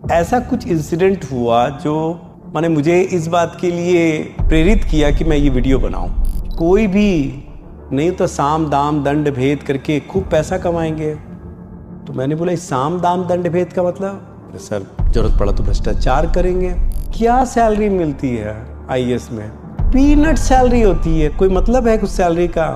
ऐसा कुछ इंसिडेंट हुआ जो माने मुझे इस बात के लिए प्रेरित किया कि मैं ये वीडियो बनाऊं। कोई भी नहीं तो साम दाम दंड भेद करके खूब पैसा कमाएंगे। तो मैंने बोला इस साम दाम दंड भेद का मतलब, सर जरूरत पड़ा तो भ्रष्टाचार करेंगे। क्या सैलरी मिलती है आईएएस में? पीनट सैलरी होती है। कोई मतलब है कुछ सैलरी का?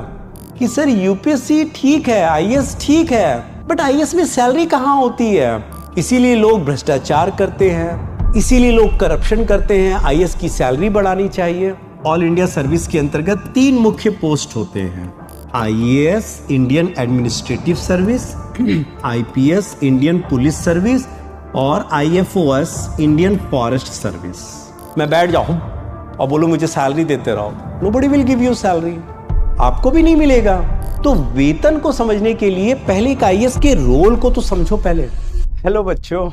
कि सर यूपीएससी ठीक है, आईएएस ठीक है, बट आईएएस में सैलरी कहाँ होती है? इसीलिए लोग भ्रष्टाचार करते हैं, इसीलिए लोग करप्शन करते हैं। आईएएस की सैलरी बढ़ानी चाहिए। ऑल इंडिया सर्विस के अंतर्गत 3 मुख्य पोस्ट होते हैं: IAS Indian administrative service, IPS Indian police service और आईएफओएस इंडियन फॉरेस्ट सर्विस। मैं बैठ जाऊं और बोलूं मुझे सैलरी देते रहो, nobody will give you salary, आपको भी नहीं मिलेगा। तो वेतन को समझने के लिए पहले एक आईएएस के रोल को तो समझो पहले। हेलो बच्चों,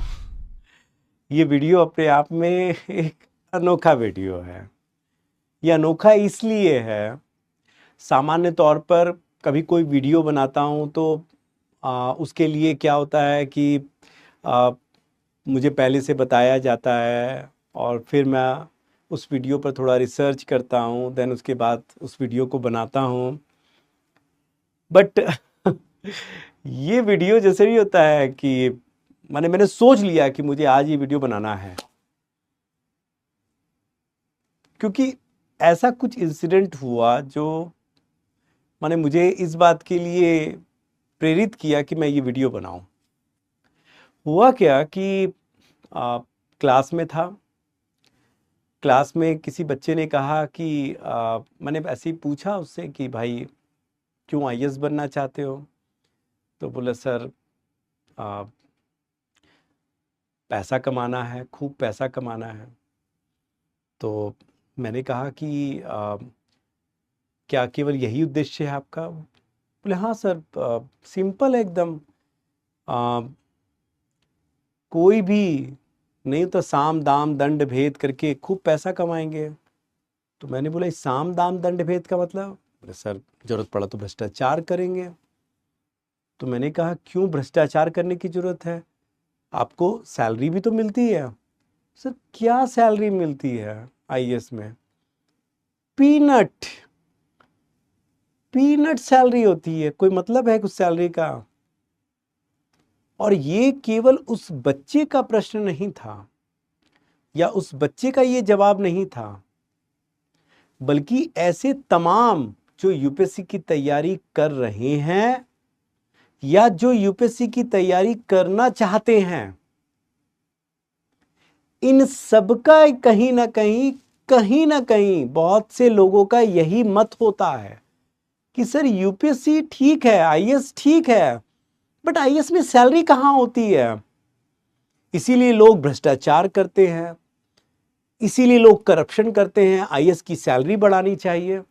ये वीडियो अपने आप में एक अनोखा वीडियो है। यह अनोखा इसलिए है, सामान्य तौर पर कभी कोई वीडियो बनाता हूँ तो उसके लिए क्या होता है कि मुझे पहले से बताया जाता है और फिर मैं उस वीडियो पर थोड़ा रिसर्च करता हूँ, देन उसके बाद उस वीडियो को बनाता हूँ। बट ये वीडियो जैसे भी होता है कि मैंने सोच लिया कि मुझे आज ये वीडियो बनाना है, क्योंकि ऐसा कुछ इंसिडेंट हुआ जो मुझे इस बात के लिए प्रेरित किया कि मैं ये वीडियो बनाऊं। हुआ क्या कि क्लास में था, क्लास में किसी बच्चे ने कहा कि मैंने ऐसे ही पूछा उससे कि भाई क्यों आईएएस बनना चाहते हो? तो बोला सर पैसा कमाना है, खूब पैसा कमाना है। तो मैंने कहा कि क्या केवल यही उद्देश्य है आपका? बोले हाँ सर, सिंपल है एकदम। कोई भी नहीं तो साम दाम दंड भेद करके खूब पैसा कमाएंगे। तो मैंने बोला इस साम दाम दंड भेद का मतलब? बोले सर जरूरत पड़ा तो भ्रष्टाचार करेंगे। तो मैंने कहा क्यों भ्रष्टाचार करने की जरूरत है? आपको सैलरी भी तो मिलती है। सर क्या सैलरी मिलती है आईएएस में? पीनट सैलरी होती है। कोई मतलब है कुछ सैलरी का? और ये केवल उस बच्चे का प्रश्न नहीं था या उस बच्चे का ये जवाब नहीं था, बल्कि ऐसे तमाम जो यूपीएससी की तैयारी कर रहे हैं या जो यूपीएससी की तैयारी करना चाहते हैं, इन सबका कहीं ना कहीं बहुत से लोगों का यही मत होता है कि सर यूपीएससी ठीक है, आईएएस ठीक है, बट आईएएस में सैलरी कहां होती है? इसीलिए लोग भ्रष्टाचार करते हैं, इसीलिए लोग करप्शन करते हैं। आईएएस की सैलरी बढ़ानी चाहिए।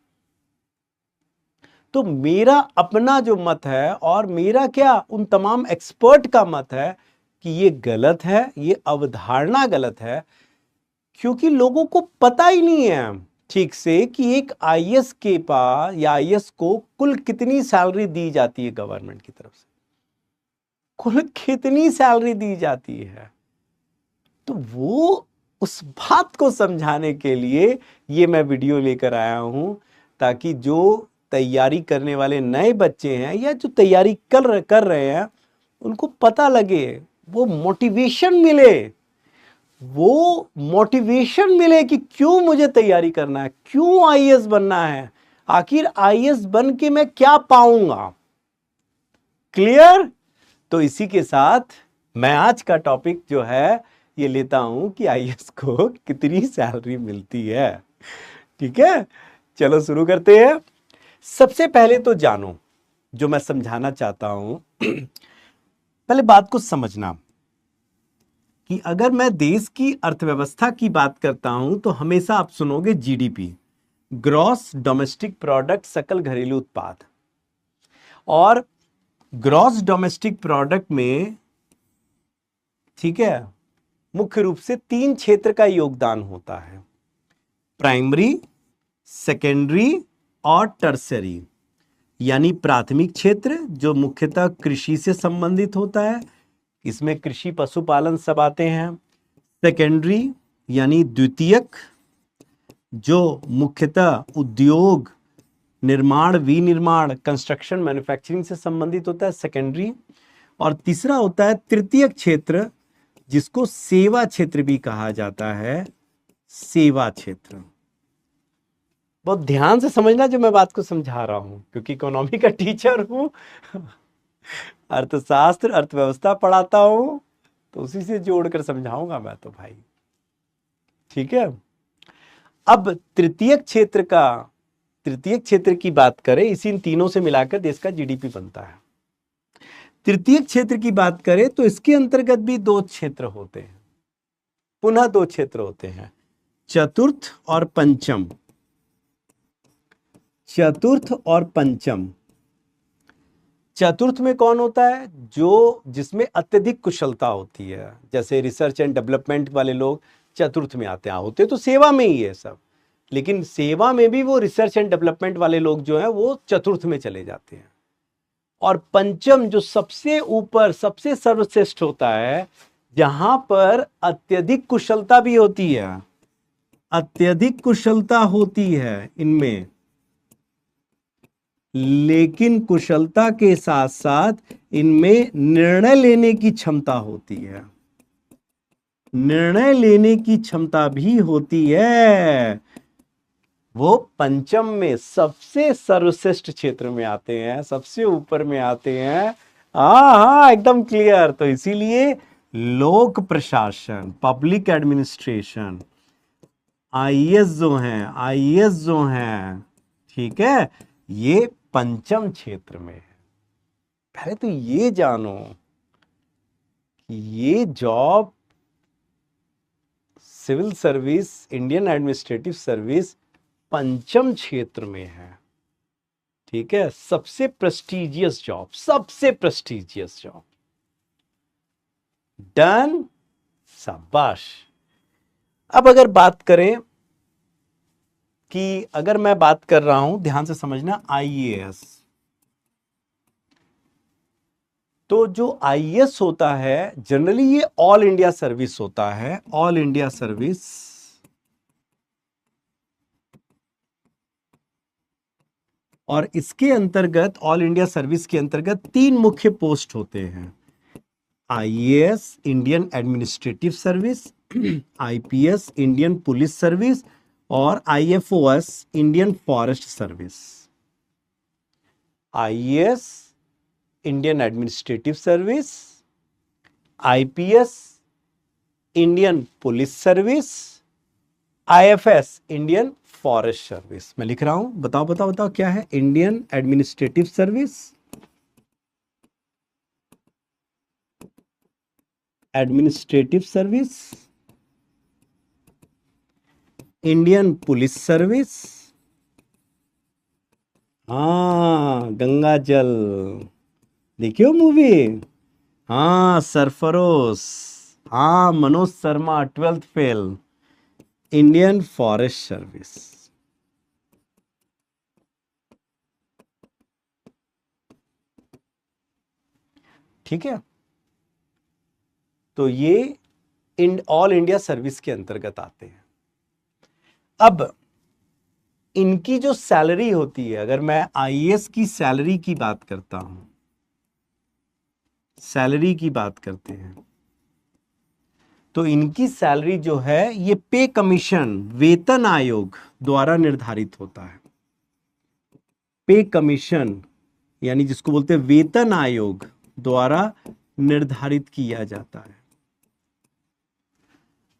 तो मेरा अपना जो मत है और मेरा क्या उन तमाम एक्सपर्ट का मत है कि ये गलत है, ये अवधारणा गलत है, क्योंकि लोगों को पता ही नहीं है ठीक से कि एक आईएएस के पास या आईएएस को कुल कितनी सैलरी दी जाती है गवर्नमेंट की तरफ से, कुल कितनी सैलरी दी जाती है। तो वो उस बात को समझाने के लिए ये मैं वीडियो लेकर आया हूं, ताकि जो तैयारी करने वाले नए बच्चे हैं या जो तैयारी कर रहे हैं उनको पता लगे, वो मोटिवेशन मिले कि क्यों मुझे तैयारी करना है, क्यों आईएएस बनना है, आखिर आईएएस बन के मैं क्या पाऊंगा। क्लियर? तो इसी के साथ मैं आज का टॉपिक जो है ये लेता हूं कि आईएएस को कितनी सैलरी मिलती है। ठीक है, चलो शुरू करते हैं। सबसे पहले तो जानो, जो मैं समझाना चाहता हूं, पहले बात को समझना कि अगर मैं देश की अर्थव्यवस्था की बात करता हूं तो हमेशा आप सुनोगे जीडीपी, ग्रॉस डोमेस्टिक प्रोडक्ट, सकल घरेलू उत्पाद। और ग्रॉस डोमेस्टिक प्रोडक्ट में, ठीक है, मुख्य रूप से 3 क्षेत्र का योगदान होता है: प्राइमरी, सेकेंडरी और टर्सरी। यानी प्राथमिक क्षेत्र जो मुख्यतः कृषि से संबंधित होता है, इसमें कृषि पशुपालन सब आते हैं। सेकेंडरी यानी द्वितीयक, जो मुख्यतः उद्योग, निर्माण, विनिर्माण, कंस्ट्रक्शन, मैन्युफैक्चरिंग से संबंधित होता है, सेकेंडरी। और तीसरा होता है तृतीयक क्षेत्र, जिसको सेवा क्षेत्र भी कहा जाता है, सेवा क्षेत्र। बहुत ध्यान से समझना जो मैं बात को समझा रहा हूं, क्योंकि इकोनॉमी का टीचर हूं, अर्थशास्त्र, अर्थव्यवस्था पढ़ाता हूं, तो उसी से जोड़कर समझाऊंगा मैं तो भाई। ठीक है। अब तृतीयक क्षेत्र की बात करें, इसी इन तीनों से मिलाकर देश का जीडीपी बनता है। तृतीयक क्षेत्र की बात करें तो इसके अंतर्गत भी दो क्षेत्र होते हैं, पुनः दो क्षेत्र होते हैं, चतुर्थ और पंचम। चतुर्थ और पंचम। चतुर्थ में कौन होता है? जो जिसमें अत्यधिक कुशलता होती है, जैसे रिसर्च एंड डेवलपमेंट वाले लोग चतुर्थ में आते हैं। होते तो सेवा में ही है सब, लेकिन सेवा में भी वो रिसर्च एंड डेवलपमेंट वाले लोग जो हैं वो चतुर्थ में चले जाते हैं। और पंचम जो सबसे ऊपर, सबसे सर्वश्रेष्ठ होता है, जहां पर अत्यधिक कुशलता भी होती है, अत्यधिक कुशलता होती है इनमें, लेकिन कुशलता के साथ साथ इनमें निर्णय लेने की क्षमता होती है, निर्णय लेने की क्षमता भी होती है। वो पंचम में सबसे सर्वश्रेष्ठ क्षेत्र में आते हैं, सबसे ऊपर में आते हैं। हाँ, एकदम क्लियर। तो इसीलिए लोक प्रशासन, पब्लिक एडमिनिस्ट्रेशन, आईएएस जो हैं, ठीक है, ये पंचम क्षेत्र में है। पहले तो ये जानो कि ये job, civil service, Indian administrative service पंचम क्षेत्र में है। ठीक है, सबसे प्रेस्टिजियस जॉब, सबसे प्रेस्टिजियस जॉब। डन, शाबाश। अब अगर बात करें कि अगर मैं बात कर रहा हूं, ध्यान से समझना, आईएएस, तो जो आईएएस होता है जनरली ये ऑल इंडिया सर्विस होता है, ऑल इंडिया सर्विस। और इसके अंतर्गत, ऑल इंडिया सर्विस के अंतर्गत तीन मुख्य पोस्ट होते हैं, IAS Indian administrative service, IPS Indian police service, और IFOS Indian forest service. IAS Indian administrative service, IPS Indian police service, IFS Indian forest service. मैं लिख रहा हूं, बताओ बताओ बताओ क्या है? Indian administrative service, administrative service, Indian police service, हाँ गंगा जल, देखियो मूवी, हाँ सरफरोश, हाँ Manoj Sharma, 12th fail, Indian forest service. ठीक है, तो ये ऑल इंडिया सर्विस के अंतर्गत आते हैं। अब इनकी जो सैलरी होती है, अगर मैं आईएएस की सैलरी की बात करता हूं, सैलरी की बात करते हैं, तो इनकी सैलरी जो है ये पे कमीशन, वेतन आयोग द्वारा निर्धारित होता है। पे कमीशन यानी जिसको बोलते हैं वेतन आयोग द्वारा निर्धारित किया जाता है।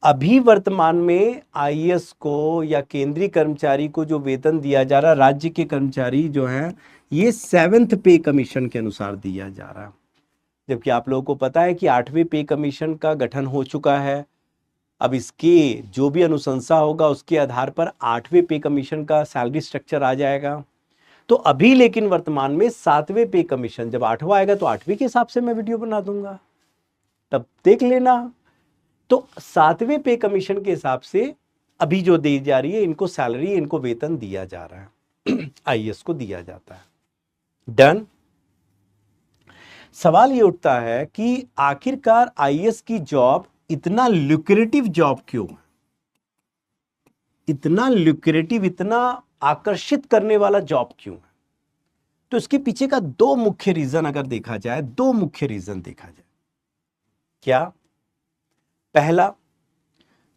अभी वर्तमान में आईएएस को या केंद्रीय कर्मचारी को जो वेतन दिया जा रहा है, राज्य के कर्मचारी जो हैं, ये 7th पे कमीशन के अनुसार दिया जा रहा है। जबकि आप लोगों को पता है कि 8वें पे कमीशन का गठन हो चुका है। अब इसके जो भी अनुशंसा होगा उसके आधार पर 8वें पे कमीशन का सैलरी स्ट्रक्चर आ जाएगा। तो अभी लेकिन वर्तमान में 7वें पे कमीशन, जब 8वां आएगा तो 8वें के हिसाब से मैं वीडियो बना दूंगा, तब देख लेना। तो 7वें पे कमीशन के हिसाब से अभी जो दी जा रही है, इनको सैलरी, इनको वेतन दिया जा रहा है, आईएएस को दिया जाता है। डन। सवाल ये उठता है कि आखिरकार आईएएस की जॉब इतना ल्यूक्रेटिव जॉब क्यों है, इतना ल्यूक्रेटिव, इतना आकर्षित करने वाला जॉब क्यों है? तो इसके पीछे का दो मुख्य रीजन अगर देखा जाए, दो मुख्य रीजन देखा जाए। क्या? पहला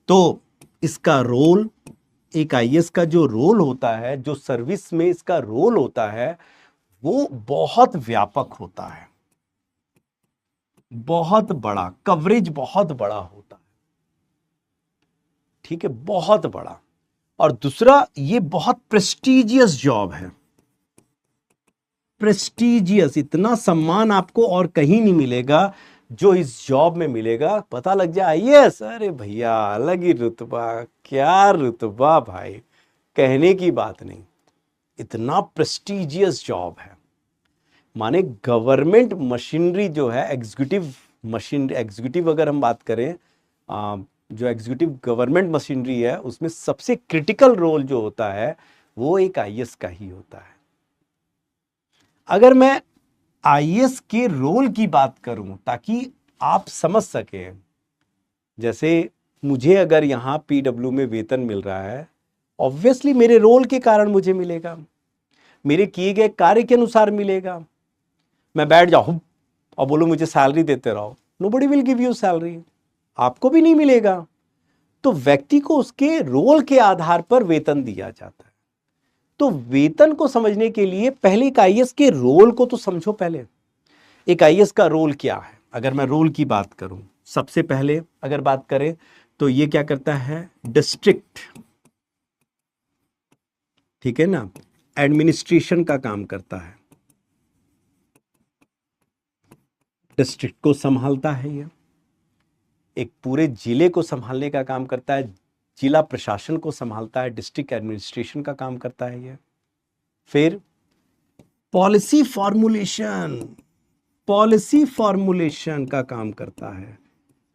तो इसका रोल, एक आईएएस का जो रोल होता है, जो सर्विस में इसका रोल होता है, वो बहुत व्यापक होता है, बहुत बड़ा, कवरेज बहुत बड़ा होता है, ठीक है, बहुत बड़ा। और दूसरा, ये बहुत प्रेस्टिजियस जॉब है, प्रेस्टिजियस, इतना सम्मान आपको और कहीं नहीं मिलेगा जो इस जॉब में मिलेगा। पता लग जाए आईएएस, अरे भैया अलग ही रुतबा, क्या रुतबा भाई, कहने की बात नहीं, इतना प्रेस्टिजियस जॉब है। माने गवर्नमेंट मशीनरी जो है, एग्जीक्यूटिव मशीन, एग्जीक्यूटिव अगर हम बात करें, जो एग्जीक्यूटिव गवर्नमेंट मशीनरी है, उसमें सबसे क्रिटिकल रोल जो होता है वो एक आईएएस का ही होता है। अगर मैं आईएएस के रोल की बात करूं ताकि आप समझ सकें, जैसे मुझे अगर यहां पीडब्ल्यू में वेतन मिल रहा है, ऑब्वियसली मेरे रोल के कारण मुझे मिलेगा, मेरे किए गए कार्य के अनुसार मिलेगा। मैं बैठ जाऊं और बोलूं मुझे सैलरी देते रहो, nobody will give you salary, आपको भी नहीं मिलेगा। तो व्यक्ति को उसके रोल के आधार पर वेतन दिया जाता है। तो वेतन को समझने के लिए पहले एक आईएएस के रोल को तो समझो। पहले एक आईएएस का रोल क्या है, अगर मैं रोल की बात करूं, सबसे पहले अगर बात करें तो ये क्या करता है, डिस्ट्रिक्ट, ठीक है ना, एडमिनिस्ट्रेशन का काम करता है, डिस्ट्रिक्ट को संभालता है, ये एक पूरे जिले को संभालने का काम करता है, जिला प्रशासन को संभालता है, डिस्ट्रिक्ट एडमिनिस्ट्रेशन का काम करता है ये। फिर पॉलिसी फॉर्मुलेशन, पॉलिसी फॉर्मुलेशन का काम करता है।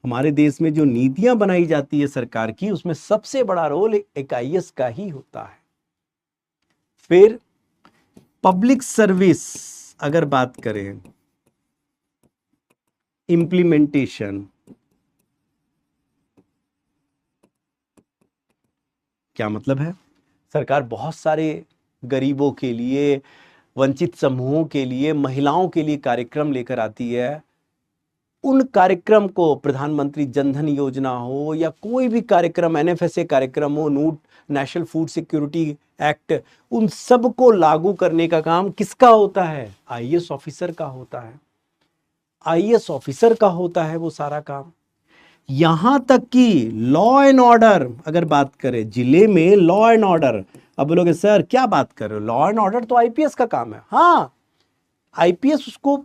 हमारे देश में जो नीतियां बनाई जाती है सरकार की, उसमें सबसे बड़ा रोल एक आईएएस का ही होता है। फिर पब्लिक सर्विस अगर बात करें, इंप्लीमेंटेशन, क्या मतलब है, सरकार बहुत सारे गरीबों के लिए, वंचित समूहों के लिए, महिलाओं के लिए कार्यक्रम लेकर आती है। उन कार्यक्रम को, प्रधानमंत्री जनधन योजना हो या कोई भी कार्यक्रम, एनएफएसए कार्यक्रम हो, नेशनल फूड सिक्योरिटी एक्ट, उन सब को लागू करने का काम किसका होता है, आईएएस ऑफिसर का होता है। आईएएस ऑफिसर का होता है वो सारा काम। यहां तक कि लॉ एंड ऑर्डर अगर बात करें, जिले में लॉ एंड ऑर्डर, अब बोलोगे सर क्या बात कर रहे हो, लॉ एंड ऑर्डर तो आईपीएस का काम है। हाँ, आईपीएस उसको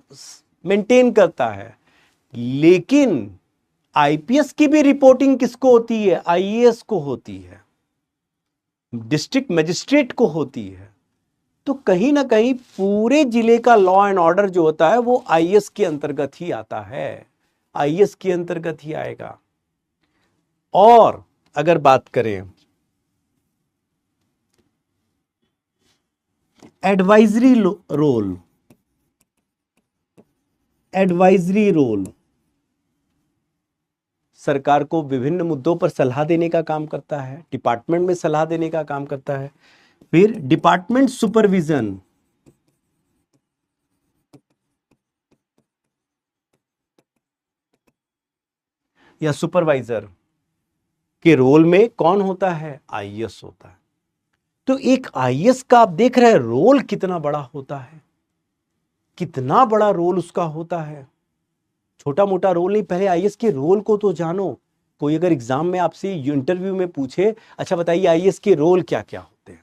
मेंटेन करता है, लेकिन आईपीएस की भी रिपोर्टिंग किसको होती है, आईएएस को होती है, डिस्ट्रिक्ट मजिस्ट्रेट को होती है। तो कहीं ना कहीं पूरे जिले का लॉ एंड ऑर्डर जो होता है वो आईएएस के अंतर्गत ही आता है, आईएएस के अंतर्गत ही आएगा। और अगर बात करें एडवाइजरी रोल, एडवाइजरी रोल सरकार को विभिन्न मुद्दों पर सलाह देने का काम करता है, डिपार्टमेंट में सलाह देने का काम करता है। फिर डिपार्टमेंट सुपरविजन, या सुपरवाइजर के रोल में कौन होता है, आईएएस होता है। तो एक आईएएस का आप देख रहे हैं रोल कितना बड़ा होता है, कितना बड़ा रोल उसका होता है, छोटा मोटा रोल नहीं। पहले आईएएस के रोल को तो जानो। कोई अगर एग्जाम में आपसे इंटरव्यू में पूछे, अच्छा बताइए आईएएस के रोल क्या क्या होते हैं,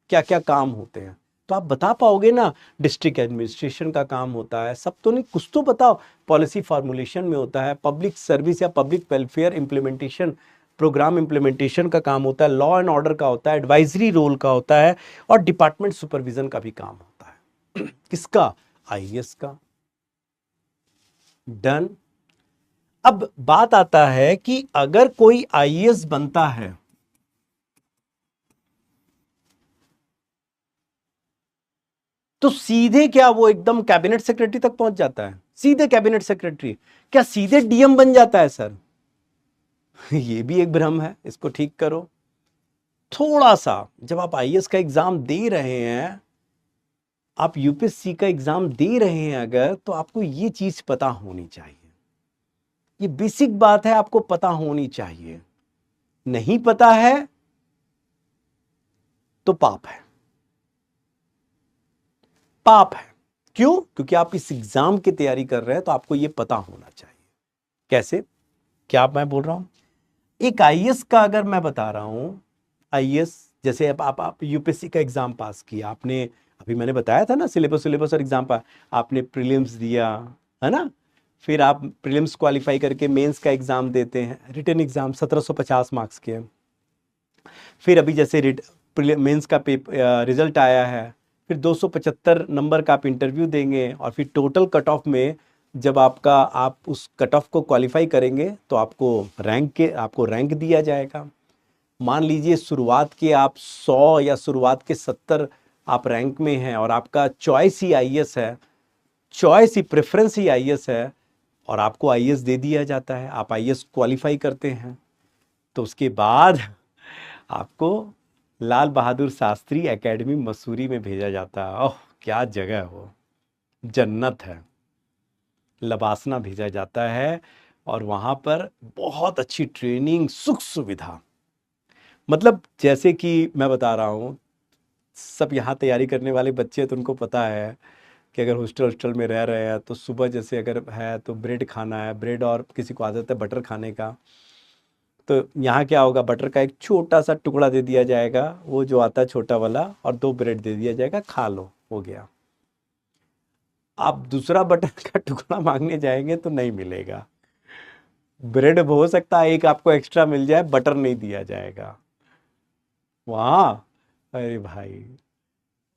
क्या क्या काम होते हैं, तो आप बता पाओगे ना, डिस्ट्रिक्ट एडमिनिस्ट्रेशन का काम होता है, सब तो नहीं, कुछ तो बताओ। पॉलिसी फॉर्मुलेशन में होता है, पब्लिक सर्विस या public welfare implementation, programme implementation का काम होता है, लॉ एंड ऑर्डर का होता है, एडवाइजरी रोल का होता है, और डिपार्टमेंट सुपरविजन का भी काम होता है। किसका, आईएएस का। डन। अब बात आता है कि अगर कोई आईएएस बनता है तो सीधे क्या वो एकदम कैबिनेट सेक्रेटरी तक पहुंच जाता है, सीधे कैबिनेट सेक्रेटरी, क्या सीधे डीएम बन जाता है सर? ये भी एक भ्रम है, इसको ठीक करो। थोड़ा सा जब आप आईएएस का एग्जाम दे रहे हैं, आप यूपीएससी का एग्जाम दे रहे हैं अगर, तो आपको ये चीज पता होनी चाहिए। ये बेसिक बात है, आपको पता होनी चाहिए। नहीं पता है तो पाप है, पाप है। क्यों? क्योंकि आप इस एग्जाम की तैयारी कर रहे हैं, तो आपको ये पता होना चाहिए। कैसे? क्या मैं बोल रहा हूं? एक आईएएस का अगर मैं बता रहा हूं, आईएएस जैसे अब आप यूपीएससी का एग्जाम पास किया आपने, अभी मैंने बताया था ना सिलेबस और एग्जाम पास, आपने प्रीलिम्स दिया है ना, फिर आप प्रीलिम्स क्वालिफाई करके मेंस का एग्जाम देते हैं, रिटन एग्जाम 1750 मार्क्स के। फिर अभी जैसे मेंस का रिजल्ट आया है, फिर 275 नंबर का आप इंटरव्यू देंगे, और फिर टोटल कट ऑफ में जब आप उस कट ऑफ को क्वालिफाई करेंगे तो आपको रैंक दिया जाएगा। मान लीजिए शुरुआत के आप 100 या शुरुआत के 70 आप रैंक में हैं, और आपका चॉइस ही आईएएस है, चॉइस ही प्रेफरेंस ही आईएएस है, और आपको आईएएस दे दिया जाता है, आप आईएएस क्वालिफाई करते हैं, तो उसके बाद आपको लाल बहादुर शास्त्री एकेडमी मसूरी में भेजा जाता है। ओह क्या जगह हो, जन्नत है। लबासना भेजा जाता है, और वहां पर बहुत अच्छी ट्रेनिंग, सुख सुविधा। मतलब जैसे कि मैं बता रहा हूँ, सब यहाँ तैयारी करने वाले बच्चे हैं, तो उनको पता है कि अगर हॉस्टल में रह रहे हैं तो सुबह जैसे अगर है तो ब्रेड खाना है, ब्रेड, और किसी को आदत है बटर खाने का, तो यहाँ क्या होगा, बटर का एक छोटा सा टुकड़ा दे दिया जाएगा, वो जो आता है छोटा वाला, और 2 ब्रेड दे दिया जाएगा, खा लो, हो गया। आप दूसरा बटर का टुकड़ा मांगने जाएंगे तो नहीं मिलेगा। ब्रेड हो सकता है एक आपको एक्स्ट्रा मिल जाए, बटर नहीं दिया जाएगा वहाँ। अरे भाई,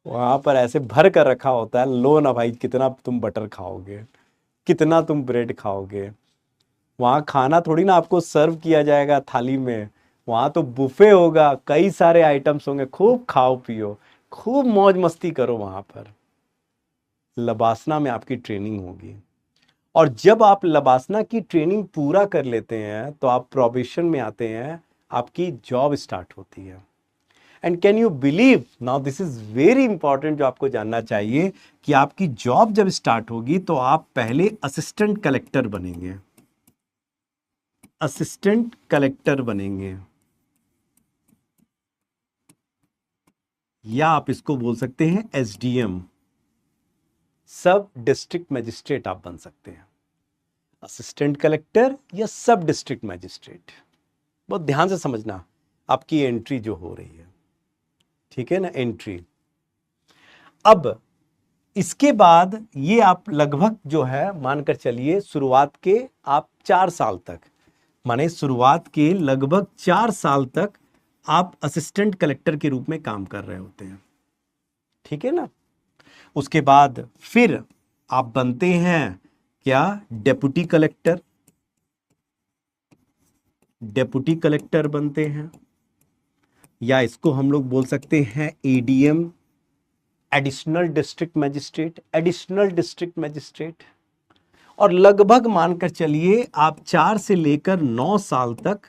वहां पर ऐसे भर कर रखा होता है, लो ना भाई, कितना तुम बटर खाओगे, कितना तुम ब्रेड खाओगे। वहाँ खाना थोड़ी ना आपको सर्व किया जाएगा थाली में, वहाँ तो बुफे होगा, कई सारे आइटम्स होंगे, खूब खाओ पियो, खूब मौज मस्ती करो वहाँ पर। लबासना में आपकी ट्रेनिंग होगी, और जब आप लबासना की ट्रेनिंग पूरा कर लेते हैं तो आप प्रोबेशन में आते हैं, आपकी जॉब स्टार्ट होती है। And can you believe, now this is very important जो आपको जानना चाहिए, कि आपकी जॉब जब स्टार्ट होगी तो आप पहले असिस्टेंट कलेक्टर बनेंगे, असिस्टेंट कलेक्टर बनेंगे, या आप इसको बोल सकते हैं एसडीएम, सब डिस्ट्रिक्ट मजिस्ट्रेट आप बन सकते हैं। असिस्टेंट कलेक्टर या सब डिस्ट्रिक्ट मजिस्ट्रेट, बहुत ध्यान से समझना आपकी एंट्री जो हो रही है, ठीक है ना, एंट्री। अब इसके बाद ये आप लगभग जो है मानकर चलिए शुरुआत के आप 4 साल तक, माने शुरुआत के लगभग 4 साल तक आप असिस्टेंट कलेक्टर के रूप में काम कर रहे होते हैं, ठीक है ना। उसके बाद फिर आप बनते हैं क्या, डेप्यूटी कलेक्टर, डेप्यूटी कलेक्टर बनते हैं, या इसको हम लोग बोल सकते हैं ADM, additional district magistrate, additional district magistrate. और लगभग मानकर चलिए आप 4 से लेकर 9 साल तक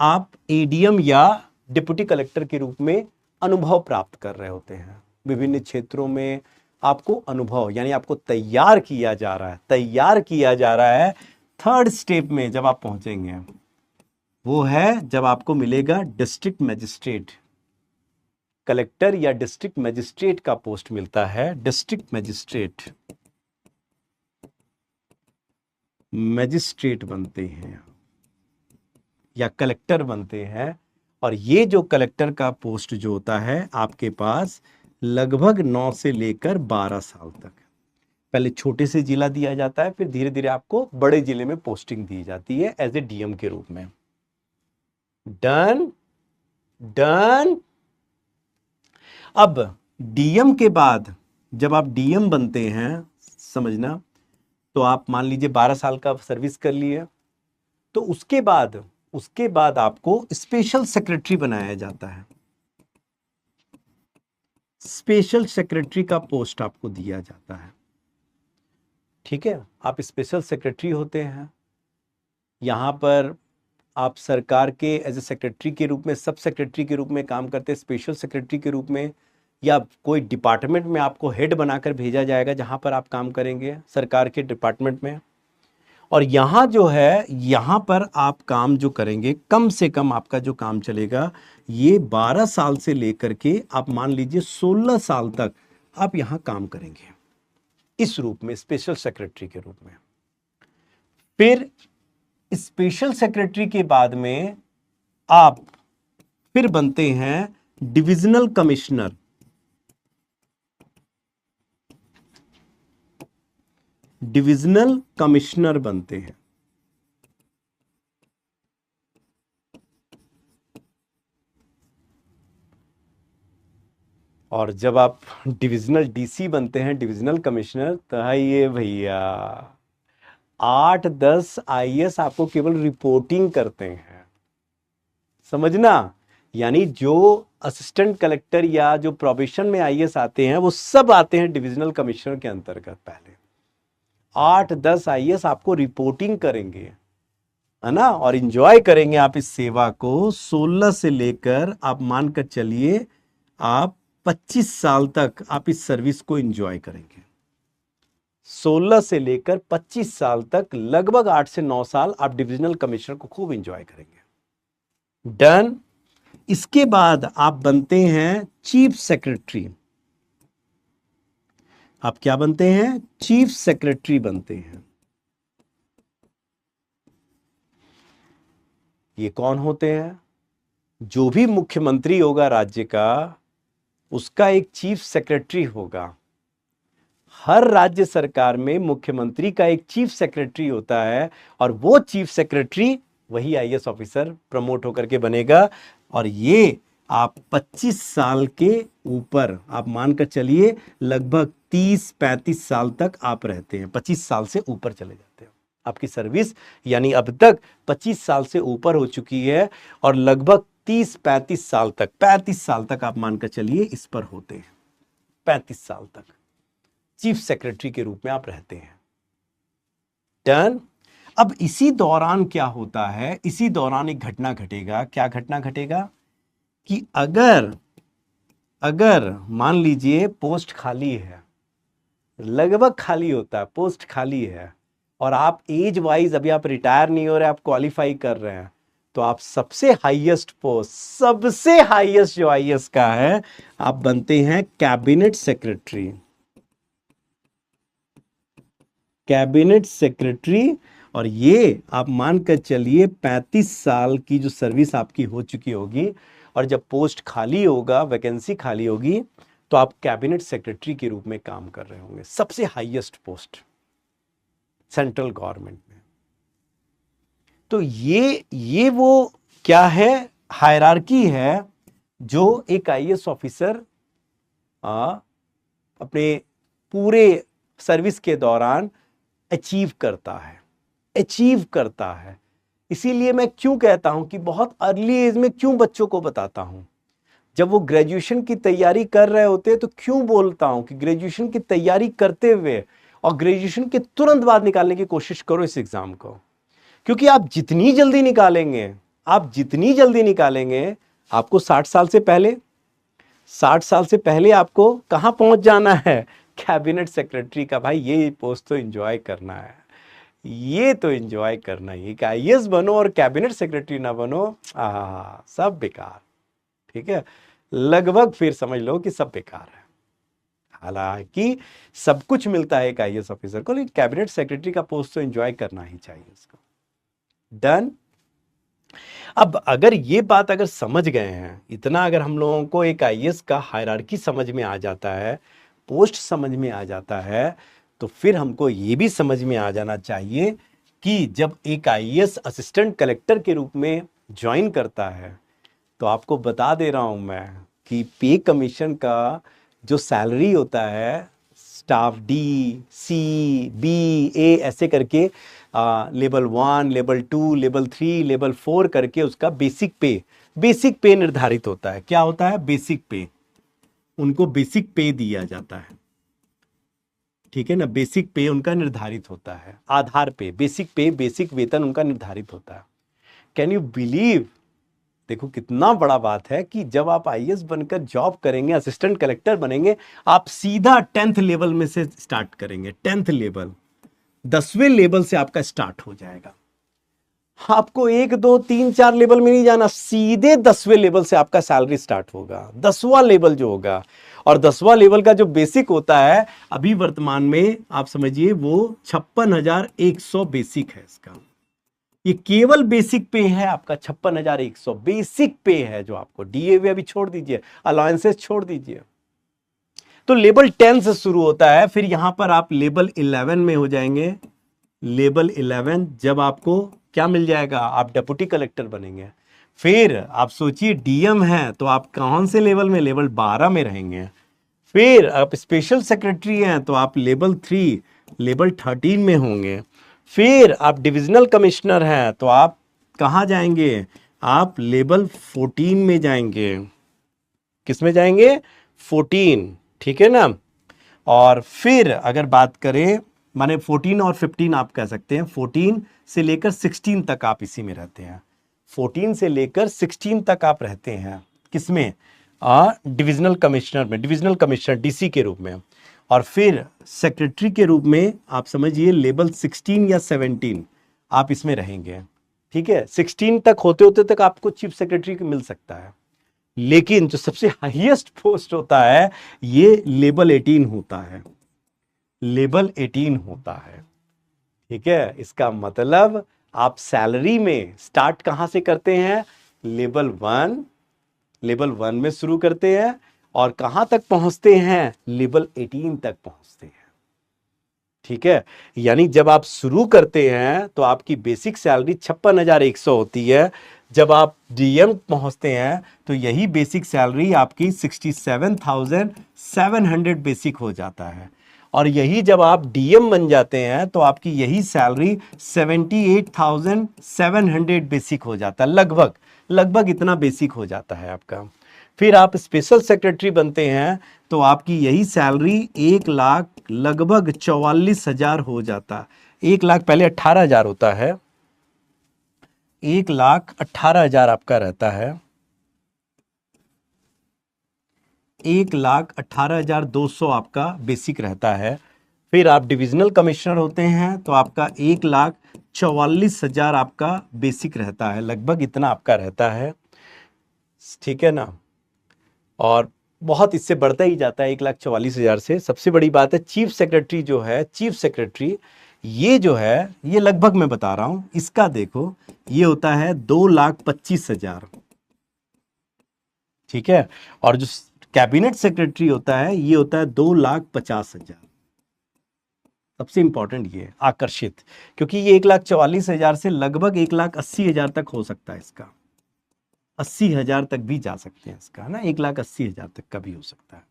आप एडीएम या डिप्टी कलेक्टर के रूप में अनुभव प्राप्त कर रहे होते हैं। विभिन्न क्षेत्रों में आपको अनुभव, यानी आपको तैयार किया जा रहा है, तैयार किया जा रहा है। थर्ड स्टेप में जब आप पहुंचेंगे, वो है जब आपको मिलेगा डिस्ट्रिक्ट मजिस्ट्रेट, कलेक्टर या डिस्ट्रिक्ट मजिस्ट्रेट का पोस्ट मिलता है। डिस्ट्रिक्ट मजिस्ट्रेट, मजिस्ट्रेट बनते हैं या कलेक्टर बनते हैं, और ये जो कलेक्टर का पोस्ट जो होता है आपके पास लगभग 9 से लेकर 12 साल तक। पहले छोटे से जिला दिया जाता है, फिर धीरे धीरे आपको बड़े जिले में पोस्टिंग दी जाती है एज ए डीएम के रूप में। Done, done. अब डीएम के बाद जब आप डीएम बनते हैं, समझना, तो आप मान लीजिए 12 साल का सर्विस कर लिए, तो उसके बाद आपको स्पेशल सेक्रेटरी बनाया जाता है। स्पेशल सेक्रेटरी का पोस्ट आपको दिया जाता है, ठीक है। आप स्पेशल सेक्रेटरी होते हैं, यहां पर आप सरकार के एज ए सेक्रेटरी के रूप में, सब सेक्रेटरी के रूप में काम करते हैं, स्पेशल सेक्रेटरी के रूप में, या कोई डिपार्टमेंट में आपको हेड बनाकर भेजा जाएगा जहां पर आप काम करेंगे सरकार के डिपार्टमेंट में। और यहाँ जो है, यहाँ पर आप काम जो करेंगे, कम से कम आपका जो काम चलेगा ये 12 साल से लेकर के आप मान लीजिए 16 साल तक आप यहाँ काम करेंगे इस रूप में, स्पेशल सेक्रेटरी के रूप में। फिर स्पेशल सेक्रेटरी के बाद में आप फिर बनते हैं डिविजनल कमिश्नर। डिविजनल कमिश्नर बनते हैं। और जब आप डिविजनल डीसी बनते हैं, डिविजनल कमिश्नर, तो ये भैया 8-10 आईएएस आपको केवल रिपोर्टिंग करते हैं, समझना। यानी जो असिस्टेंट कलेक्टर या जो प्रोबेशन में आईएएस आते हैं वो सब आते हैं डिविजनल कमिश्नर के अंतर्गत। पहले 8-10 आईएएस आपको रिपोर्टिंग करेंगे, है ना, और इंजॉय करेंगे आप इस सेवा को। 16 से लेकर आप मानकर चलिए आप 25 साल तक आप इस सर्विस को इंजॉय करेंगे। 16 से लेकर 25 साल तक, लगभग 8 से 9 साल आप डिविजनल कमिश्नर को खूब इंजॉय करेंगे। डन। इसके बाद आप बनते हैं चीफ सेक्रेटरी। आप क्या बनते हैं? चीफ सेक्रेटरी बनते हैं। ये कौन होते हैं? जो भी मुख्यमंत्री होगा राज्य का, उसका एक चीफ सेक्रेटरी होगा। हर राज्य सरकार में मुख्यमंत्री का एक चीफ सेक्रेटरी होता है, और वो चीफ सेक्रेटरी वही आईएएस ऑफिसर प्रमोट होकर के बनेगा। और ये आप 25 साल के ऊपर आप मानकर चलिए लगभग 30-35 साल तक आप रहते हैं। 25 साल से ऊपर चले जाते हैं आपकी सर्विस, यानी अब तक 25 साल से ऊपर हो चुकी है, और लगभग 30-35 साल तक, 35 साल तक आप मानकर चलिए इस पर होते हैं। 35 साल तक चीफ सेक्रेटरी के रूप में आप रहते हैं। डन। अब इसी दौरान क्या होता है? इसी दौरान एक घटना घटेगा। क्या घटना घटेगा? कि अगर मान लीजिए पोस्ट खाली है, लगभग खाली होता है, पोस्ट खाली है, और आप एज वाइज अभी आप रिटायर नहीं हो रहे, आप क्वालिफाई कर रहे हैं, तो आप सबसे हाईएस्ट पोस्ट, सबसे हाईएस्ट जो आईएएस का है, आप बनते हैं कैबिनेट सेक्रेटरी। Cabinet secretary. और ये आप मानकर चलिए 35 साल की जो सर्विस आपकी हो चुकी होगी, और जब पोस्ट खाली होगा, वैकेंसी खाली होगी, तो आप कैबिनेट सेक्रेटरी के रूप में काम कर रहे होंगे। सबसे हाईएस्ट पोस्ट सेंट्रल गवर्नमेंट में। तो ये वो क्या है? हायरार्की है जो एक आईएएस ऑफिसर अपने पूरे सर्विस के दौरान अचीव करता है। इसीलिए मैं क्यों कहता हूं कि बहुत अर्ली एज में क्यों बच्चों को बताता हूं, जब वो ग्रेजुएशन की तैयारी कर रहे होते हैं, तो क्यों बोलता हूं कि ग्रेजुएशन की तैयारी करते हुए और ग्रेजुएशन के तुरंत बाद निकालने की कोशिश करो इस एग्जाम को। क्योंकि आप जितनी जल्दी निकालेंगे, आपको 60 साल से पहले आपको कहां पहुंच जाना है? कैबिनेट सेक्रेटरी का। भाई ये पोस्ट तो एंजॉय करना है, ये तो एंजॉय करना ही। आईएएस बनो और कैबिनेट सेक्रेटरी ना बनो, सब बेकार। ठीक है, लगभग फिर समझ लो कि सब बेकार है। हालांकि सब कुछ मिलता है एक आईएएस ऑफिसर को, लेकिन कैबिनेट सेक्रेटरी का पोस्ट तो एंजॉय करना ही चाहिए उसको। डन। अब अगर ये बात अगर समझ गए हैं, इतना अगर हम लोगों को एक आईएएस का हायरार्की समझ में आ जाता है, पोस्ट समझ में आ जाता है, तो फिर हमको ये भी समझ में आ जाना चाहिए कि जब एक आईएएस असिस्टेंट कलेक्टर के रूप में ज्वाइन करता है, तो आपको बता दे रहा हूं मैं कि पे कमीशन का जो सैलरी होता है, स्टाफ डी, सी, बी, ए ऐसे करके लेवल 1, लेवल 2, लेवल 3, लेवल 4 करके उसका बेसिक पे निर्धारित होता है। क्या होता है? बेसिक पे। उनको बेसिक पे दिया जाता है, ठीक है ना। बेसिक पे उनका निर्धारित होता है, आधार पे बेसिक पे, बेसिक वेतन उनका निर्धारित होता है। कैन यू बिलीव, देखो कितना बड़ा बात है कि जब आप आईएएस बनकर जॉब करेंगे, असिस्टेंट कलेक्टर बनेंगे, आप सीधा 10th लेवल में से स्टार्ट करेंगे। 10th लेवल, 10वें लेवल से आपका स्टार्ट हो जाएगा। आपको 1 2 3 4 लेवल में नहीं जाना, सीधे 10वें लेवल से आपका सैलरी स्टार्ट होगा। 10वां लेवल जो होगा, और 10वां लेवल का जो बेसिक होता है अभी वर्तमान में आप समझिए वो 56,100 बेसिक है इसका। ये केवल बेसिक पे है आपका 56,100 बेसिक पे है, जो आपको डीए अभी छोड़ दीजिए, अलाउंसेस छोड़ दीजिए। तो लेवल 10 से शुरू होता है, फिर यहां पर आप लेवल 11 में हो जाएंगे। लेवल 11 जब आपको क्या मिल जाएगा, आप डेप्यूटी कलेक्टर बनेंगे। फिर आप सोचिए डीएम है तो आप कौन से लेवल में, लेवल 12 में रहेंगे। फिर आप स्पेशल सेक्रेटरी हैं तो आप लेवल 3, लेवल 13 में होंगे। फिर आप डिविजनल कमिश्नर हैं तो आप कहां जाएंगे, आप लेवल 14 में जाएंगे। किस में जाएंगे, 14, ठीक है ना। और फिर अगर बात करें, माने 14 और 15 आप कह सकते हैं, 14 से लेकर 16 तक आप इसी में रहते हैं। 14 से लेकर 16 तक आप रहते हैं किसमें, डिविजनल कमिश्नर में, डिविजनल कमिश्नर डीसी के रूप में। और फिर सेक्रेटरी के रूप में आप समझिए लेवल 16 या 17 आप इसमें रहेंगे, ठीक है। 16 तक होते होते तक आपको चीफ सेक्रेटरी मिल सकता है, लेकिन जो सबसे हाईएस्ट पोस्ट होता है ये लेवल 18 होता है, लेवल 18 होता है, ठीक है। इसका मतलब आप सैलरी में स्टार्ट कहां से करते हैं, लेवल 1, लेवल 1 में शुरू करते हैं और कहां तक पहुंचते हैं, लेवल 18 तक पहुंचते हैं, ठीक है। यानी जब आप शुरू करते हैं तो आपकी बेसिक सैलरी 56,100 होती है। जब आप डीएम पहुंचते हैं तो यही बेसिक सैलरी आपकी 67,700 बेसिक हो जाता है। और यही जब आप डीएम बन जाते हैं तो आपकी यही सैलरी 78,700 बेसिक हो जाता है, लगभग इतना बेसिक हो जाता है आपका। फिर आप स्पेशल सेक्रेटरी बनते हैं तो आपकी यही सैलरी 1 लाख लगभग 44,000 हो जाता। 1 लाख पहले 18,000 होता है, 1,18,000 आपका रहता है, 1,18,200 आपका बेसिक रहता है। फिर आप डिविजनल कमिश्नर होते हैं तो आपका 1,44,000 आपका बेसिक रहता है, लगभग इतना आपका रहता है, ठीक है ना। और बहुत इससे बढ़ता ही जाता है 1,44,000 से। सबसे बड़ी बात है चीफ सेक्रेटरी जो है, चीफ सेक्रेटरी ये जो है, ये लगभग मैं बता रहा हूं, इसका देखो ये होता है 2,25,000, ठीक है। और जो कैबिनेट सेक्रेटरी होता है ये होता है 2,50,000। सबसे इंपॉर्टेंट ये आकर्षित, क्योंकि ये 1,44,000 से लगभग 1,80,000 तक हो सकता है, इसका 80,000 तक भी जा सकते हैं इसका, ना 1,80,000 तक का भी हो सकता है।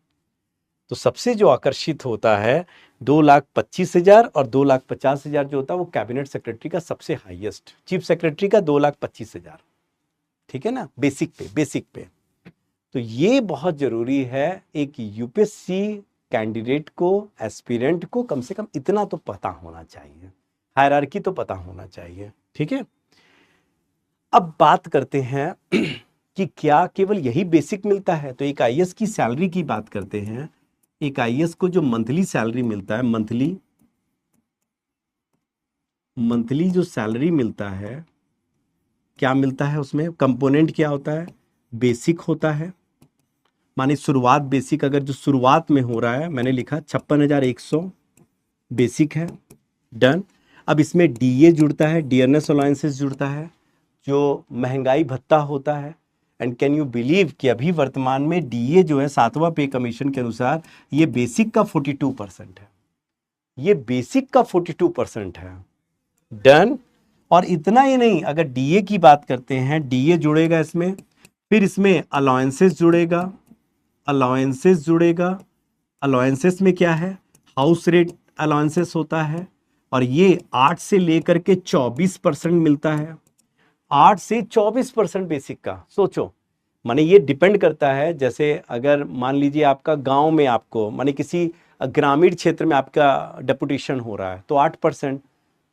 तो सबसे जो आकर्षित होता है 2,25,000 और 2,50,000 जो होता है वो कैबिनेट सेक्रेटरी का सबसे हाईएस्ट, चीफ सेक्रेटरी का 2,25,000, ठीक है ना, बेसिक पे। तो ये बहुत जरूरी है, एक यूपीएससी कैंडिडेट को, एस्पिरेंट को कम से कम इतना तो पता होना चाहिए, हायरार्की तो पता होना चाहिए, ठीक है। अब बात करते हैं कि क्या केवल यही बेसिक मिलता है। तो एक आईएएस की सैलरी की बात करते हैं। एक आईएएस को जो मंथली सैलरी मिलता है, मंथली जो सैलरी मिलता है, क्या मिलता है उसमें, कंपोनेंट क्या होता है, बेसिक होता है, माने शुरुआत बेसिक, अगर जो शुरुआत में हो रहा है, मैंने लिखा 56,100 बेसिक है, डन। अब इसमें डीए जुड़ता है, डियरनेस अलाउंसेस जुड़ता है, जो महंगाई भत्ता होता है। एंड कैन यू बिलीव कि अभी वर्तमान में डीए जो है 7वां पे कमीशन के अनुसार ये बेसिक का 42% है, ये बेसिक का 42% है, डन। और इतना ही नहीं, अगर डीए की बात करते हैं, डीए जुड़ेगा इसमें, फिर इसमें अलाउंसेस जुड़ेगा, अलाउंसेस में क्या है, हाउस रेट अलाउंसेस होता है, और ये 8 से लेकर के 24% मिलता है, 8 से 24% बेसिक का। सोचो, माने ये डिपेंड करता है, जैसे अगर मान लीजिए आपका गांव में, आपको माने किसी ग्रामीण क्षेत्र में आपका डेपुटेशन हो रहा है तो 8%,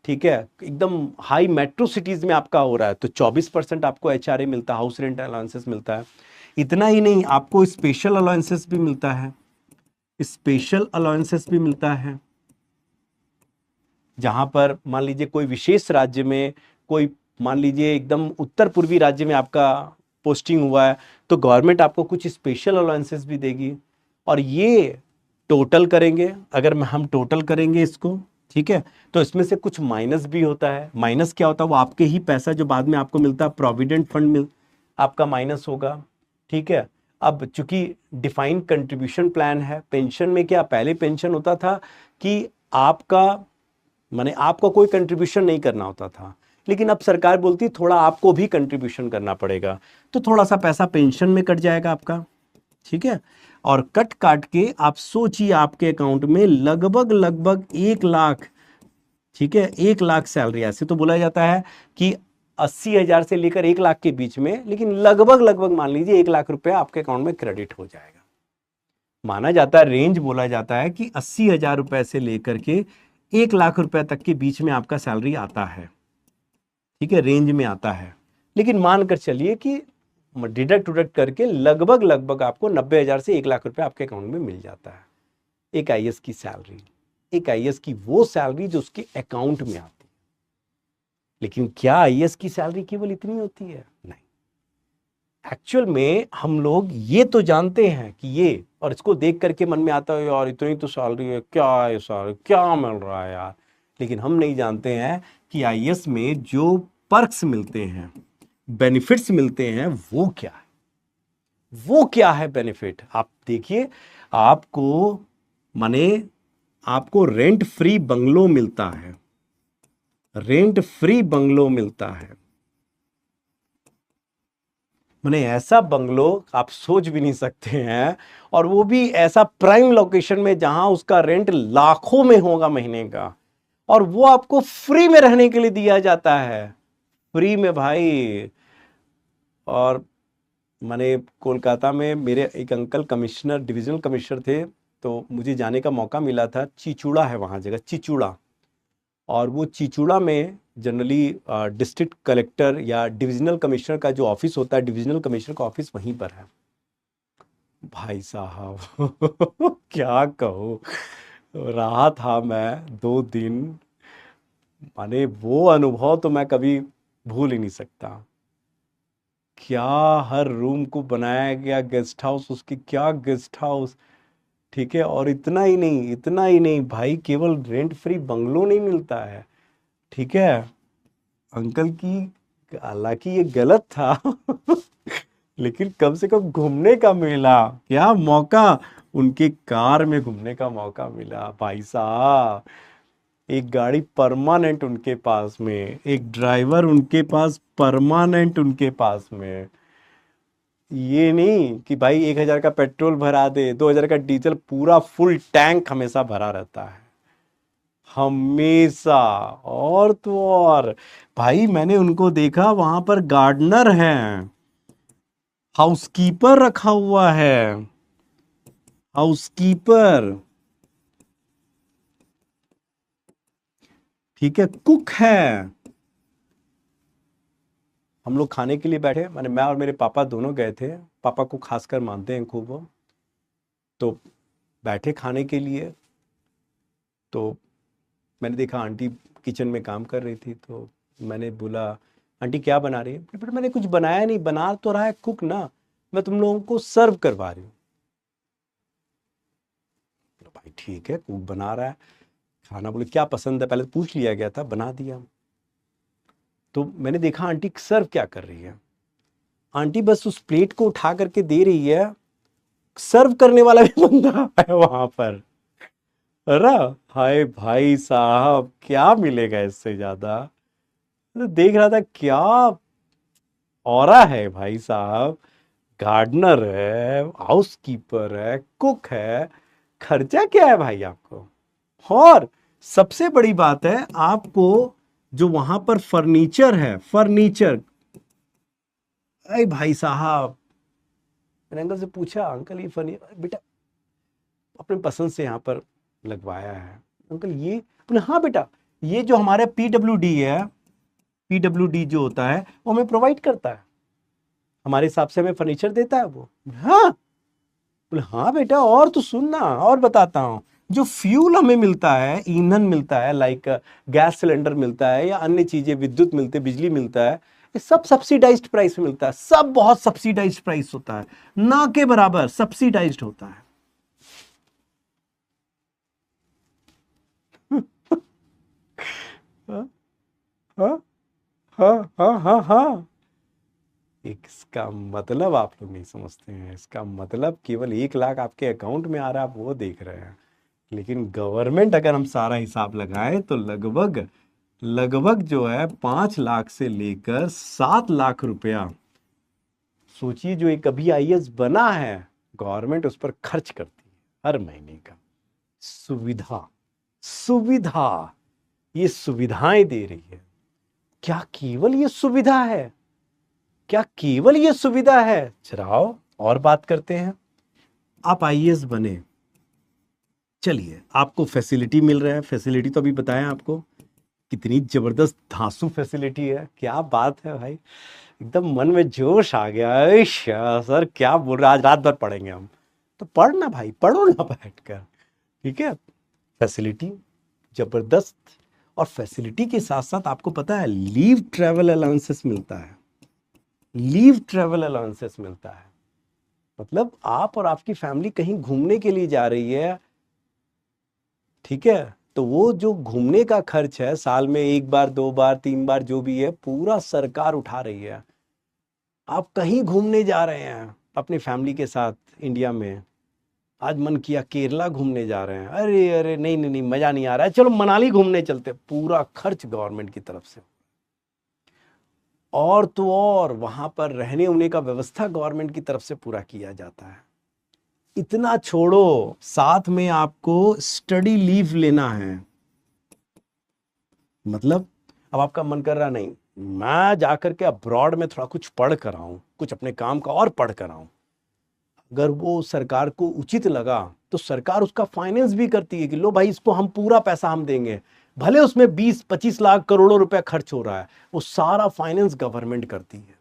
ठीक है, एकदम हाई मेट्रो सिटीज में आपका हो रहा है तो 24% आपको एचआरए मिलता है, हाउस रेंट अलाउंसेस मिलता है। इतना ही नहीं, आपको स्पेशल अलाउंसेस भी मिलता है, स्पेशल अलाउंसेस भी मिलता है, जहां पर मान लीजिए कोई विशेष राज्य में, कोई मान लीजिए एकदम उत्तर पूर्वी राज्य में आपका पोस्टिंग हुआ है तो गवर्नमेंट आपको कुछ स्पेशल अलाउंसेस भी देगी। और ये टोटल करेंगे, अगर हम टोटल करेंगे इसको, ठीक है, तो इसमें से कुछ माइनस भी होता है। माइनस क्या होता है? वो आपके ही पैसा जो बाद में आपको मिलता है, प्रोविडेंट फंड मिल आपका माइनस होगा, ठीक है। अब चूंकि डिफाइंड कंट्रीब्यूशन प्लान है, पेंशन में क्या पहले पेंशन होता था कि आपका माने आपको कोई कंट्रीब्यूशन नहीं करना होता था, लेकिन अब सरकार बोलती है थोड़ा आपको भी कंट्रीब्यूशन करना पड़ेगा, तो थोड़ा सा पैसा पेंशन में कट जाएगा आपका, ठीक है। और कट काट के आप सोचिए आपके अकाउंट में लगभग लगभग 1 लाख, ठीक है, 1 लाख सैलरी। ऐसे तो बोला जाता है कि 80,000 से लेकर 1 लाख के बीच में, लेकिन लगभग लगभग मान लीजिए 1 लाख रुपया आपके अकाउंट में क्रेडिट हो जाएगा। माना जाता है, रेंज बोला जाता है कि 80,000 रुपए से लेकर के 1 लाख रुपए तक के बीच में आपका सैलरी आता है, ठीक है, रेंज में आता है। लेकिन मानकर चलिए कि डिडक्ट उडक्ट करके लगभग लगभग आपको 90,000 से 1 लाख रुपए आपके अकाउंट में मिल जाता है। एक आईएएस की सैलरी, एक आईएएस की वो सैलरी जो उसके अकाउंट में आती है। लेकिन क्या आईएएस की सैलरी केवल इतनी होती है? नहीं, एक्चुअल में हम लोग ये तो जानते हैं कि ये, और इसको देख करके मन में आता है यार इतनी तो सैलरी है, क्या है सर, क्या मिल रहा है यार। लेकिन हम नहीं जानते हैं कि आईएएस में जो पर्क्स मिलते हैं, बेनिफिट्स मिलते हैं, वो क्या है, वो क्या है बेनिफिट। आप देखिए, आपको माने आपको रेंट फ्री बंगलो मिलता है, रेंट फ्री बंगलो मिलता है। माने ऐसा बंगलो आप सोच भी नहीं सकते हैं, और वो भी ऐसा प्राइम लोकेशन में जहां उसका रेंट लाखों में होगा महीने का, और वो आपको फ्री में रहने के लिए दिया जाता है, फ्री में भाई। और मैंने कोलकाता में मेरे एक अंकल कमिश्नर, डिविजनल कमिश्नर थे, तो मुझे जाने का मौका मिला था। चिचूड़ा है वहाँ जगह, चिचूड़ा, और वो चिचूड़ा में जनरली डिस्ट्रिक्ट कलेक्टर या डिविजनल कमिश्नर का जो ऑफिस होता है, डिविजनल कमिश्नर का ऑफिस वहीं पर है भाई साहब। क्या कहो, रहा था मैं 2 दिन, माने वो अनुभव तो मैं कभी भूल ही नहीं सकता। क्या हर रूम को बनाया गया गेस्ट हाउस, उसकी क्या गेस्ट हाउस, ठीक है। और इतना ही नहीं, इतना ही नहीं भाई, केवल रेंट फ्री बंगलो नहीं मिलता है, ठीक है। अंकल की, हालांकि ये गलत था, लेकिन कम से कम घूमने का मिला, क्या मौका, उनके कार में घूमने का मौका मिला भाई साहब। एक गाड़ी परमानेंट उनके पास में, एक ड्राइवर उनके पास परमानेंट उनके पास में। ये नहीं कि भाई 1,000 का पेट्रोल भरा दे, 2,000 का डीजल, पूरा फुल टैंक हमेशा भरा रहता है, हमेशा। और तो और भाई, मैंने उनको देखा वहां पर गार्डनर हैं, हाउसकीपर रखा हुआ है, हाउसकीपर, ठीक है, कुक है। हम लोग खाने के लिए बैठे, मैंने, मैं और मेरे पापा दोनों गए थे, पापा को खासकर मानते हैं खूब वो। तो बैठे खाने के लिए, तो मैंने देखा आंटी किचन में काम कर रही थी, तो मैंने बोला आंटी क्या बना रही है? बट मैंने कुछ बनाया नहीं, बना तो रहा है कुक ना, मैं तुम लोगों को सर्व करवा रही हूँ। भाई ठीक है, कुक बना रहा है खाना, बोले क्या पसंद है, पहले पूछ लिया गया था, बना दिया। तो मैंने देखा आंटी सर्व क्या कर रही है, आंटी बस उस प्लेट को उठा करके दे रही है, सर्व करने वाला भी बंदा है वहां पर। अरे हाय भाई साहब, क्या मिलेगा इससे ज्यादा। तो देख रहा था क्या ऑरा है भाई साहब, गार्डनर है, हाउसकीपर है, कुक है, खर्चा क्या है भाई आपको। और सबसे बड़ी बात है, आपको जो वहां पर फर्नीचर है, फर्नीचर, अरे भाई साहब, मैंने अंकल से पूछा, अंकल ये फर्नीचर बेटा अपने पसंद से यहाँ पर लगवाया है, अंकल ये, बोले हाँ बेटा ये जो हमारे पीडब्ल्यूडी है, पीडब्ल्यूडी जो होता है वो हमें प्रोवाइड करता है, हमारे हिसाब से हमें फर्नीचर देता है वो। हाँ, बोले हाँ बेटा, और तो सुनना, और बताता हूँ। जो फ्यूल हमें मिलता है, ईंधन मिलता है, लाइक गैस सिलेंडर मिलता है या अन्य चीजें, विद्युत मिलते, बिजली मिलता है, ये सब सब्सिडाइज्ड प्राइस में मिलता है। सब बहुत सब्सिडाइज्ड प्राइस होता है, ना के बराबर सब्सिडाइज्ड होता है। हाँ हाँ हाँ हाँ हाँ हाँ। इसका मतलब आप लोग नहीं समझते हैं। इसका मतलब केवल 1 लाख आपके अकाउंट में आ रहा है, आप वो देख रहे हैं, लेकिन गवर्नमेंट अगर हम सारा हिसाब लगाएं तो लगभग लगभग जो है 5 लाख से लेकर 7 लाख रुपया, सोचिए, जो एक अभी आईएएस बना है, गवर्नमेंट उस पर खर्च करती है हर महीने का। सुविधा, सुविधा, ये सुविधाएं दे रही है। क्या केवल ये सुविधा है? क्या केवल ये सुविधा है? चलाओ और बात करते हैं। आप आईएएस बने, चलिए आपको फैसिलिटी मिल रहा है, फैसिलिटी तो अभी बताया आपको, कितनी जबरदस्त धांसू फैसिलिटी है, क्या बात है भाई, एकदम मन में जोश आ गया। सर क्या बोल रहे, आज रात भर पढ़ेंगे हम। तो पढ़ना भाई, पढ़ो ना बैठकर, ठीक है। फैसिलिटी जबरदस्त, और फैसिलिटी के साथ साथ आपको पता है लीव ट्रैवल अलाउंसेस मिलता है, लीव ट्रैवल अलाउंसेस मिलता है। मतलब आप और आपकी फैमिली कहीं घूमने के लिए जा रही है, ठीक है, तो वो जो घूमने का खर्च है, साल में 1 बार 2 बार 3 बार जो भी है, पूरा सरकार उठा रही है। आप कहीं घूमने जा रहे हैं अपनी फैमिली के साथ इंडिया में, आज मन किया केरला घूमने जा रहे हैं, अरे अरे नहीं नहीं नहीं, मजा नहीं आ रहा है, चलो मनाली घूमने चलते, पूरा खर्च गवर्नमेंट की तरफ से। और तो और वहां पर रहने होने का व्यवस्था गवर्नमेंट की तरफ से पूरा किया जाता है। इतना छोड़ो, साथ में आपको स्टडी लीव लेना है। मतलब अब आपका मन कर रहा, नहीं मैं जाकर के अब्रॉड में थोड़ा कुछ पढ़ कर आऊं, कुछ अपने काम का और पढ़ कर आऊं, अगर वो सरकार को उचित लगा तो सरकार उसका फाइनेंस भी करती है कि लो भाई, इसको हम पूरा पैसा हम देंगे, भले उसमें 20-25 लाख करोड़ों रुपया खर्च हो रहा है, वो सारा फाइनेंस गवर्नमेंट करती है।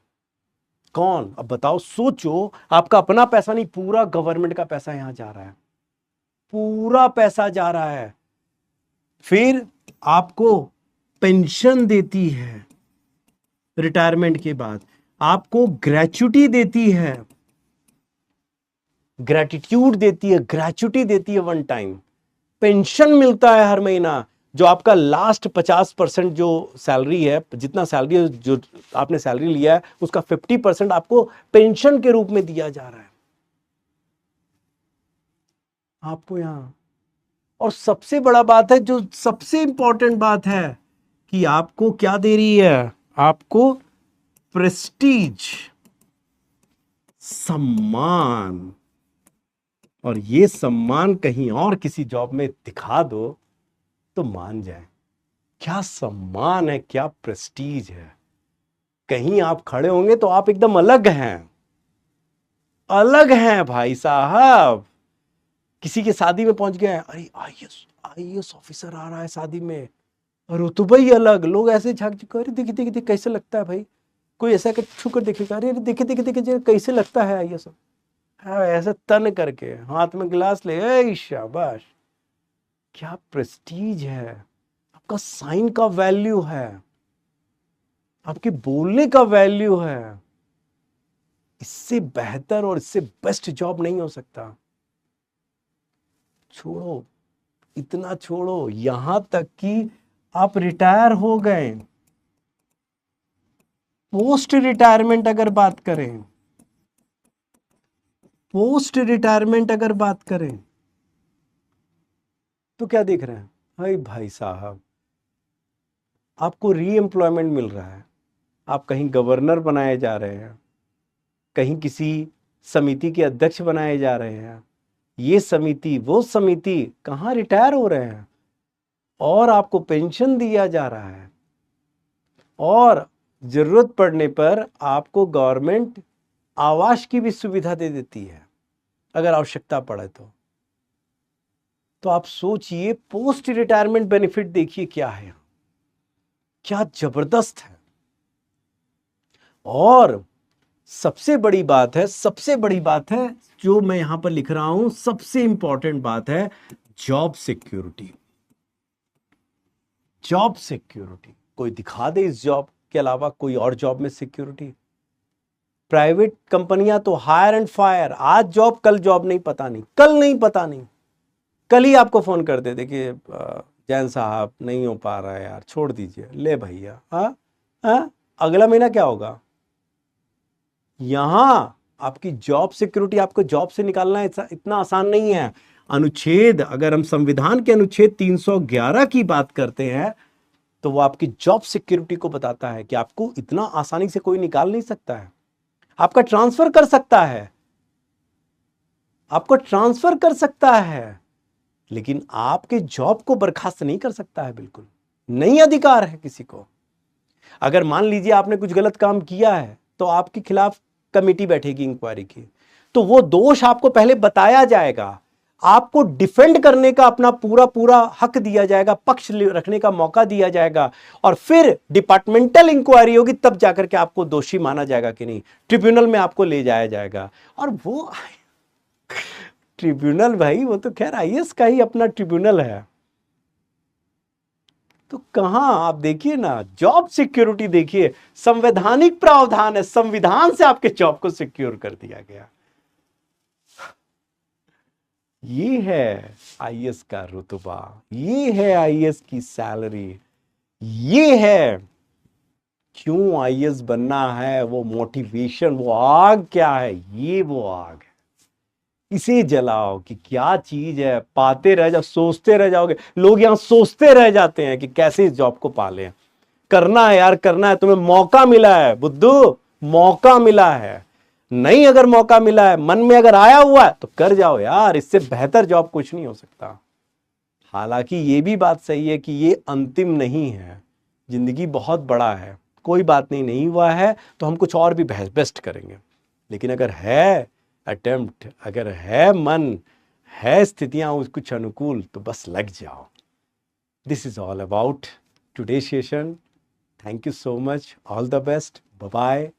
कौन? अब बताओ, सोचो, आपका अपना पैसा नहीं, पूरा गवर्नमेंट का पैसा यहां जा रहा है, पूरा पैसा जा रहा है। फिर आपको पेंशन देती है, रिटायरमेंट के बाद आपको ग्रेच्युटी देती है, ग्रेटिट्यूड देती है, ग्रेच्युटी देती है, वन टाइम पेंशन मिलता है हर महीना। जो आपका लास्ट 50% जो सैलरी है, जितना सैलरी है, जो आपने सैलरी लिया है, उसका 50% आपको पेंशन के रूप में दिया जा रहा है आपको यहां। और सबसे बड़ा बात है, जो सबसे इंपॉर्टेंट बात है, कि आपको क्या दे रही है? आपको प्रेस्टीज, सम्मान। और ये सम्मान कहीं और किसी जॉब में दिखा दो तो मान जाए, क्या सम्मान है, क्या प्रेस्टीज है। कहीं आप खड़े होंगे तो आप एकदम अलग हैं, अलग हैं भाई साहब। किसी के शादी में पहुंच गए, अरे आईएएस ऑफिसर आ रहा है शादी में, और रुतबा ही अलग, लोग ऐसे झांक झांक, अरे देखिए देखिए देखिए कैसे लगता है भाई, कोई ऐसा कर छू कर देखेगा, अरे देखिए देखिए देखिए कैसे लगता है आईएएस, हाँ, ऐसे तन करके हाथ में गिलास ले, ए शाबाश, क्या प्रेस्टीज है, आपका साइन का वैल्यू है, आपके बोलने का वैल्यू है। इससे बेहतर और इससे बेस्ट जॉब नहीं हो सकता। छोड़ो, इतना छोड़ो, यहां तक कि आप रिटायर हो गए, पोस्ट रिटायरमेंट अगर बात करें, पोस्ट रिटायरमेंट अगर बात करें तो क्या देख रहे हैं? हाय भाई साहब, आपको री एम्प्लॉयमेंट मिल रहा है, आप कहीं गवर्नर बनाए जा रहे हैं, कहीं किसी समिति के अध्यक्ष बनाए जा रहे हैं, ये समिति वो समिति, कहाँ रिटायर हो रहे हैं, और आपको पेंशन दिया जा रहा है, और जरूरत पड़ने पर आपको गवर्नमेंट आवास की भी सुविधा दे देती है अगर आवश्यकता पड़े तो। आप सोचिए, पोस्ट रिटायरमेंट बेनिफिट देखिए क्या है। क्या जबरदस्त है। और सबसे बड़ी बात है, सबसे बड़ी बात है जो मैं यहां पर लिख रहा हूं, सबसे इंपॉर्टेंट बात है जॉब सिक्योरिटी। जॉब सिक्योरिटी, कोई दिखा दे इस जॉब के अलावा कोई और जॉब में सिक्योरिटी। प्राइवेट कंपनियां तो हायर एंड फायर, आज जॉब कल जॉब, नहीं पता नहीं, कल नहीं पता नहीं, कल ही आपको फोन कर दे, देखिए जैन साहब नहीं हो पा रहा है यार, छोड़ दीजिए, ले भैया। हाँ, अगला महीना क्या होगा। यहां आपकी जॉब सिक्योरिटी, आपको जॉब से निकालना इतना आसान नहीं है। अनुच्छेद, अगर हम संविधान के अनुच्छेद 311 की बात करते हैं तो वो आपकी जॉब सिक्योरिटी को बताता है कि आपको इतना आसानी से कोई निकाल नहीं सकता है। आपका ट्रांसफर कर सकता है, आपको ट्रांसफर कर सकता है, लेकिन आपके जॉब को बर्खास्त नहीं कर सकता है। बिल्कुल नहीं अधिकार है किसी को। अगर मान लीजिए आपने कुछ गलत काम किया है तो आपके खिलाफ कमेटी बैठेगी इंक्वायरी की, तो वो दोष आपको पहले बताया जाएगा, आपको डिफेंड करने का अपना पूरा पूरा हक दिया जाएगा, पक्ष रखने का मौका दिया जाएगा, और फिर डिपार्टमेंटल इंक्वायरी होगी, तब जाकर के आपको दोषी माना जाएगा कि नहीं, ट्रिब्यूनल में आपको ले जाया जाएगा। और वो ट्रिब्यूनल भाई, वो तो खैर आईएएस का ही अपना ट्रिब्यूनल है। तो कहां आप देखिए ना, जॉब सिक्योरिटी देखिए, संवैधानिक प्रावधान है, संविधान से आपके जॉब को सिक्योर कर दिया गया। ये है आईएएस का रुतबा, ये है आईएएस की सैलरी, ये है क्यों आईएएस बनना है, वो मोटिवेशन, वो आग क्या है, ये वो आग है। इसे जलाओ कि क्या चीज है, पाते रह जाओ, सोचते रह जाओगे। लोग यहां सोचते रह जाते हैं कि कैसे इस जॉब को पालें। करना है यार, करना है, तुम्हें मौका मिला है बुद्धू, मौका मिला है। नहीं अगर मौका मिला है, मन में अगर आया हुआ है तो कर जाओ यार, इससे बेहतर जॉब कुछ नहीं हो सकता। हालांकि ये भी बात सही है कि ये अंतिम नहीं है, जिंदगी बहुत बड़ा है, कोई बात नहीं, नहीं हुआ है तो हम कुछ और भी बेस्ट करेंगे। लेकिन अगर है अटेम्प्ट, अगर है मन, है स्थितियां कुछ अनुकूल, तो बस लग जाओ। This is all about today session. Thank you so much, all the best, bye bye,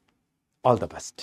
all the best.